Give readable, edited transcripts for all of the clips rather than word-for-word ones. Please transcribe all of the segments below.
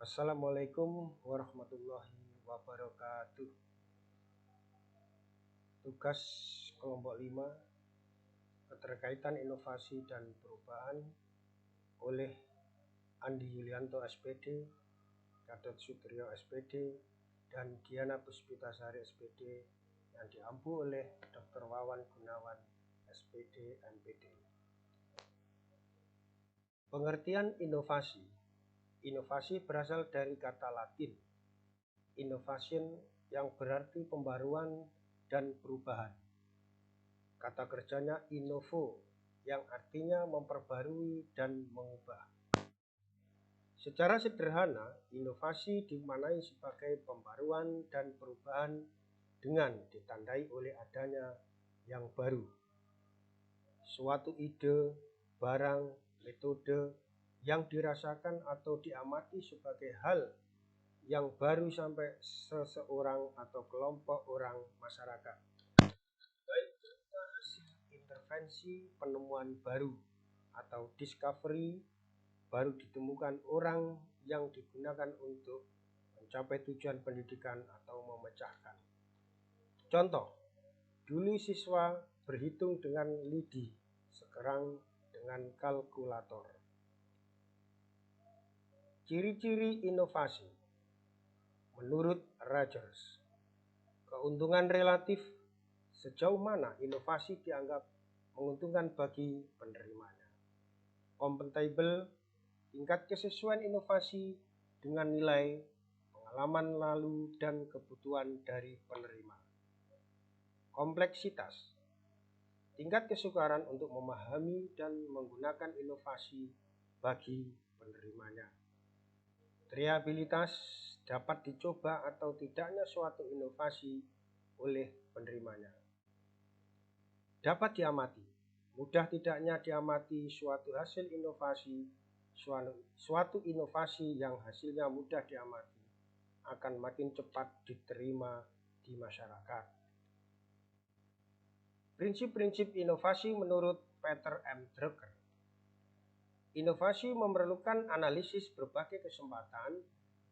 Assalamualaikum warahmatullahi wabarakatuh. Tugas kelompok 5, keterkaitan inovasi dan perubahan, oleh Andi Yulianto SPD, Gatot Sutrio SPD, dan Diana Puspitasari SPD, yang diampu oleh Dr. Wawan Gunawan SPD MPD. Pengertian inovasi. Inovasi berasal dari kata Latin innovation, yang berarti pembaruan dan perubahan. Kata kerjanya innovo, yang artinya memperbarui dan mengubah. Secara sederhana, inovasi dimaknai sebagai pembaruan dan perubahan dengan ditandai oleh adanya yang baru. Suatu ide, barang, metode yang dirasakan atau diamati sebagai hal yang baru sampai seseorang atau kelompok orang masyarakat, baik berupa hasil intervensi penemuan baru atau discovery baru ditemukan orang yang digunakan untuk mencapai tujuan pendidikan atau memecahkan. Contoh, dulu siswa berhitung dengan lidi, sekarang dengan kalkulator. Ciri-ciri inovasi menurut Rogers. Keuntungan relatif, sejauh mana inovasi dianggap menguntungkan bagi penerimanya. Compatible, tingkat kesesuaian inovasi dengan nilai, pengalaman lalu, dan kebutuhan dari penerima. Kompleksitas, tingkat kesukaran untuk memahami dan menggunakan inovasi bagi penerimanya. Triabilitas, dapat dicoba atau tidaknya suatu inovasi oleh penerimanya. Dapat diamati, mudah tidaknya diamati suatu hasil inovasi. Suatu inovasi yang hasilnya mudah diamati akan makin cepat diterima di masyarakat. Prinsip-prinsip inovasi menurut Peter M. Drucker. Inovasi memerlukan analisis berbagai kesempatan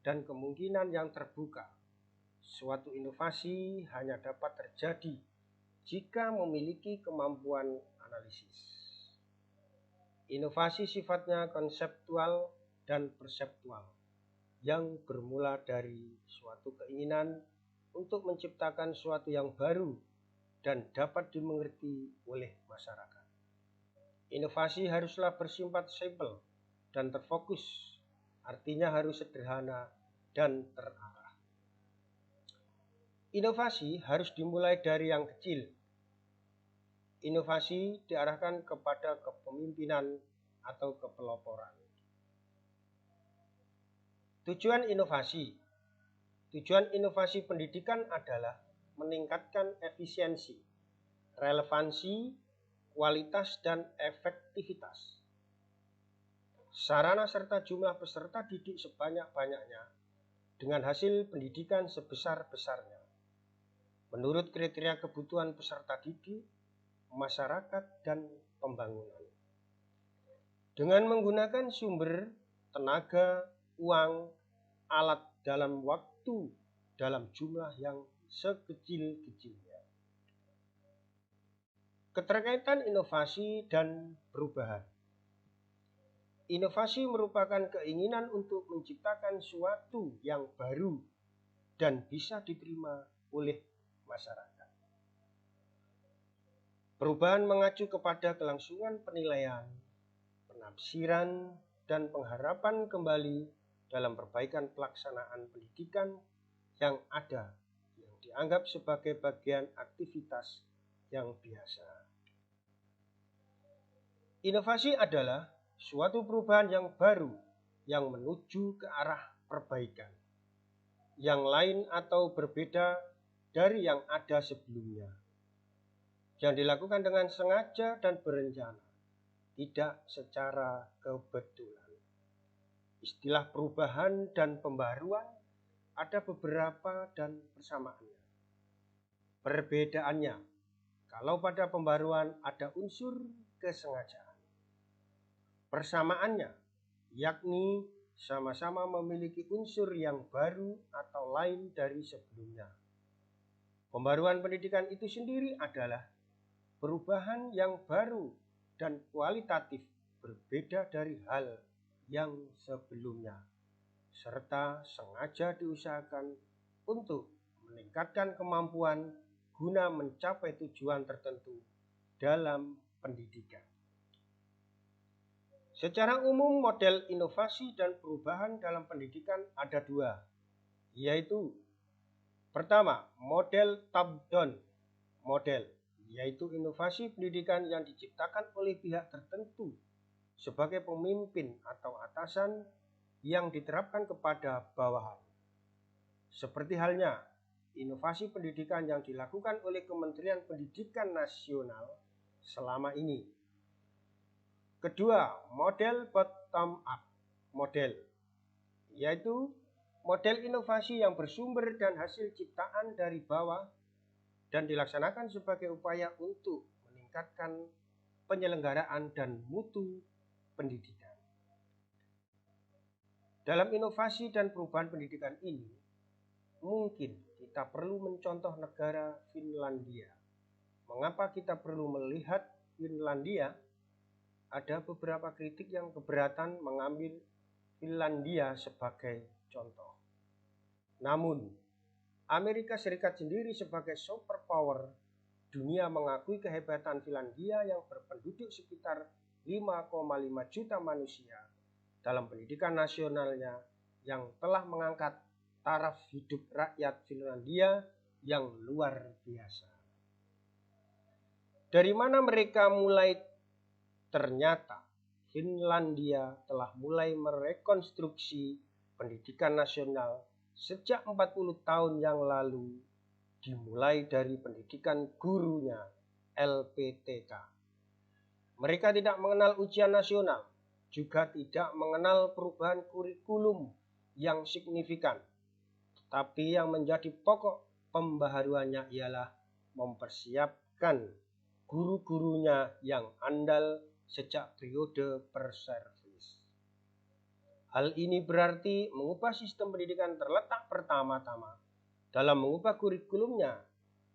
dan kemungkinan yang terbuka. Suatu inovasi hanya dapat terjadi jika memiliki kemampuan analisis. Inovasi sifatnya konseptual dan perseptual, yang bermula dari suatu keinginan untuk menciptakan sesuatu yang baru dan dapat dimengerti oleh masyarakat. Inovasi haruslah bersifat simpel dan terfokus, artinya harus sederhana dan terarah. Inovasi harus dimulai dari yang kecil. Inovasi diarahkan kepada kepemimpinan atau kepeloporan. Tujuan inovasi. Tujuan inovasi pendidikan adalah meningkatkan efisiensi, relevansi, kualitas, dan efektivitas sarana serta jumlah peserta didik sebanyak-banyaknya dengan hasil pendidikan sebesar-besarnya menurut kriteria kebutuhan peserta didik, masyarakat, dan pembangunan. Dengan menggunakan sumber, tenaga, uang, alat dalam waktu dalam jumlah yang sekecil-kecilnya. Keterkaitan inovasi dan perubahan. Inovasi merupakan keinginan untuk menciptakan sesuatu yang baru dan bisa diterima oleh masyarakat. Perubahan mengacu kepada kelangsungan penilaian, penafsiran, dan pengharapan kembali dalam perbaikan pelaksanaan pendidikan yang ada, yang dianggap sebagai bagian aktivitas yang biasa. Inovasi adalah suatu perubahan yang baru yang menuju ke arah perbaikan, yang lain atau berbeda dari yang ada sebelumnya, yang dilakukan dengan sengaja dan berencana, tidak secara kebetulan. Istilah perubahan dan pembaruan ada beberapa dan persamaannya. Perbedaannya, kalau pada pembaruan ada unsur kesengajaan. Persamaannya, yakni sama-sama memiliki unsur yang baru atau lain dari sebelumnya. Pembaruan pendidikan itu sendiri adalah perubahan yang baru dan kualitatif berbeda dari hal yang sebelumnya, serta sengaja diusahakan untuk meningkatkan kemampuan guna mencapai tujuan tertentu dalam pendidikan. Secara umum, model inovasi dan perubahan dalam pendidikan ada dua, yaitu pertama, model top-down model, yaitu inovasi pendidikan yang diciptakan oleh pihak tertentu sebagai pemimpin atau atasan yang diterapkan kepada bawahan. Seperti halnya inovasi pendidikan yang dilakukan oleh Kementerian Pendidikan Nasional selama ini. Kedua, model bottom up model, yaitu model inovasi yang bersumber dan hasil ciptaan dari bawah dan dilaksanakan sebagai upaya untuk meningkatkan penyelenggaraan dan mutu pendidikan. Dalam inovasi dan perubahan pendidikan ini, mungkin kita perlu mencontoh negara Finlandia. Mengapa kita perlu melihat Finlandia? Ada beberapa kritik yang keberatan mengambil Finlandia sebagai contoh. Namun, Amerika Serikat sendiri sebagai superpower dunia mengakui kehebatan Finlandia yang berpenduduk sekitar 5,5 juta manusia dalam pendidikan nasionalnya yang telah mengangkat taraf hidup rakyat Finlandia yang luar biasa. Dari mana mereka mulai? Ternyata Finlandia telah mulai merekonstruksi pendidikan nasional sejak 40 tahun yang lalu, dimulai dari pendidikan gurunya, LPTK. Mereka tidak mengenal ujian nasional, juga tidak mengenal perubahan kurikulum yang signifikan. Tetapi yang menjadi pokok pembaharuannya ialah mempersiapkan guru-gurunya yang andal sejak periode per-servis. Hal ini berarti mengubah sistem pendidikan terletak pertama-tama dalam mengubah kurikulumnya,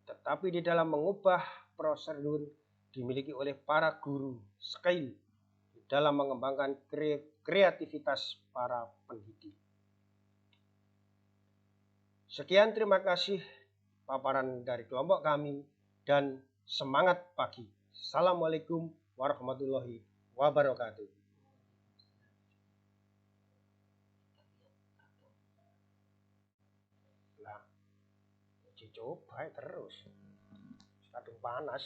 tetapi di dalam mengubah prosedur dimiliki oleh para guru, skill di dalam mengembangkan kreativitas para pendidik. Sekian, terima kasih paparan dari kelompok kami dan semangat pagi. Assalamualaikum warahmatullahi wabarakatuh. Nah, coba terus. Kadung panas.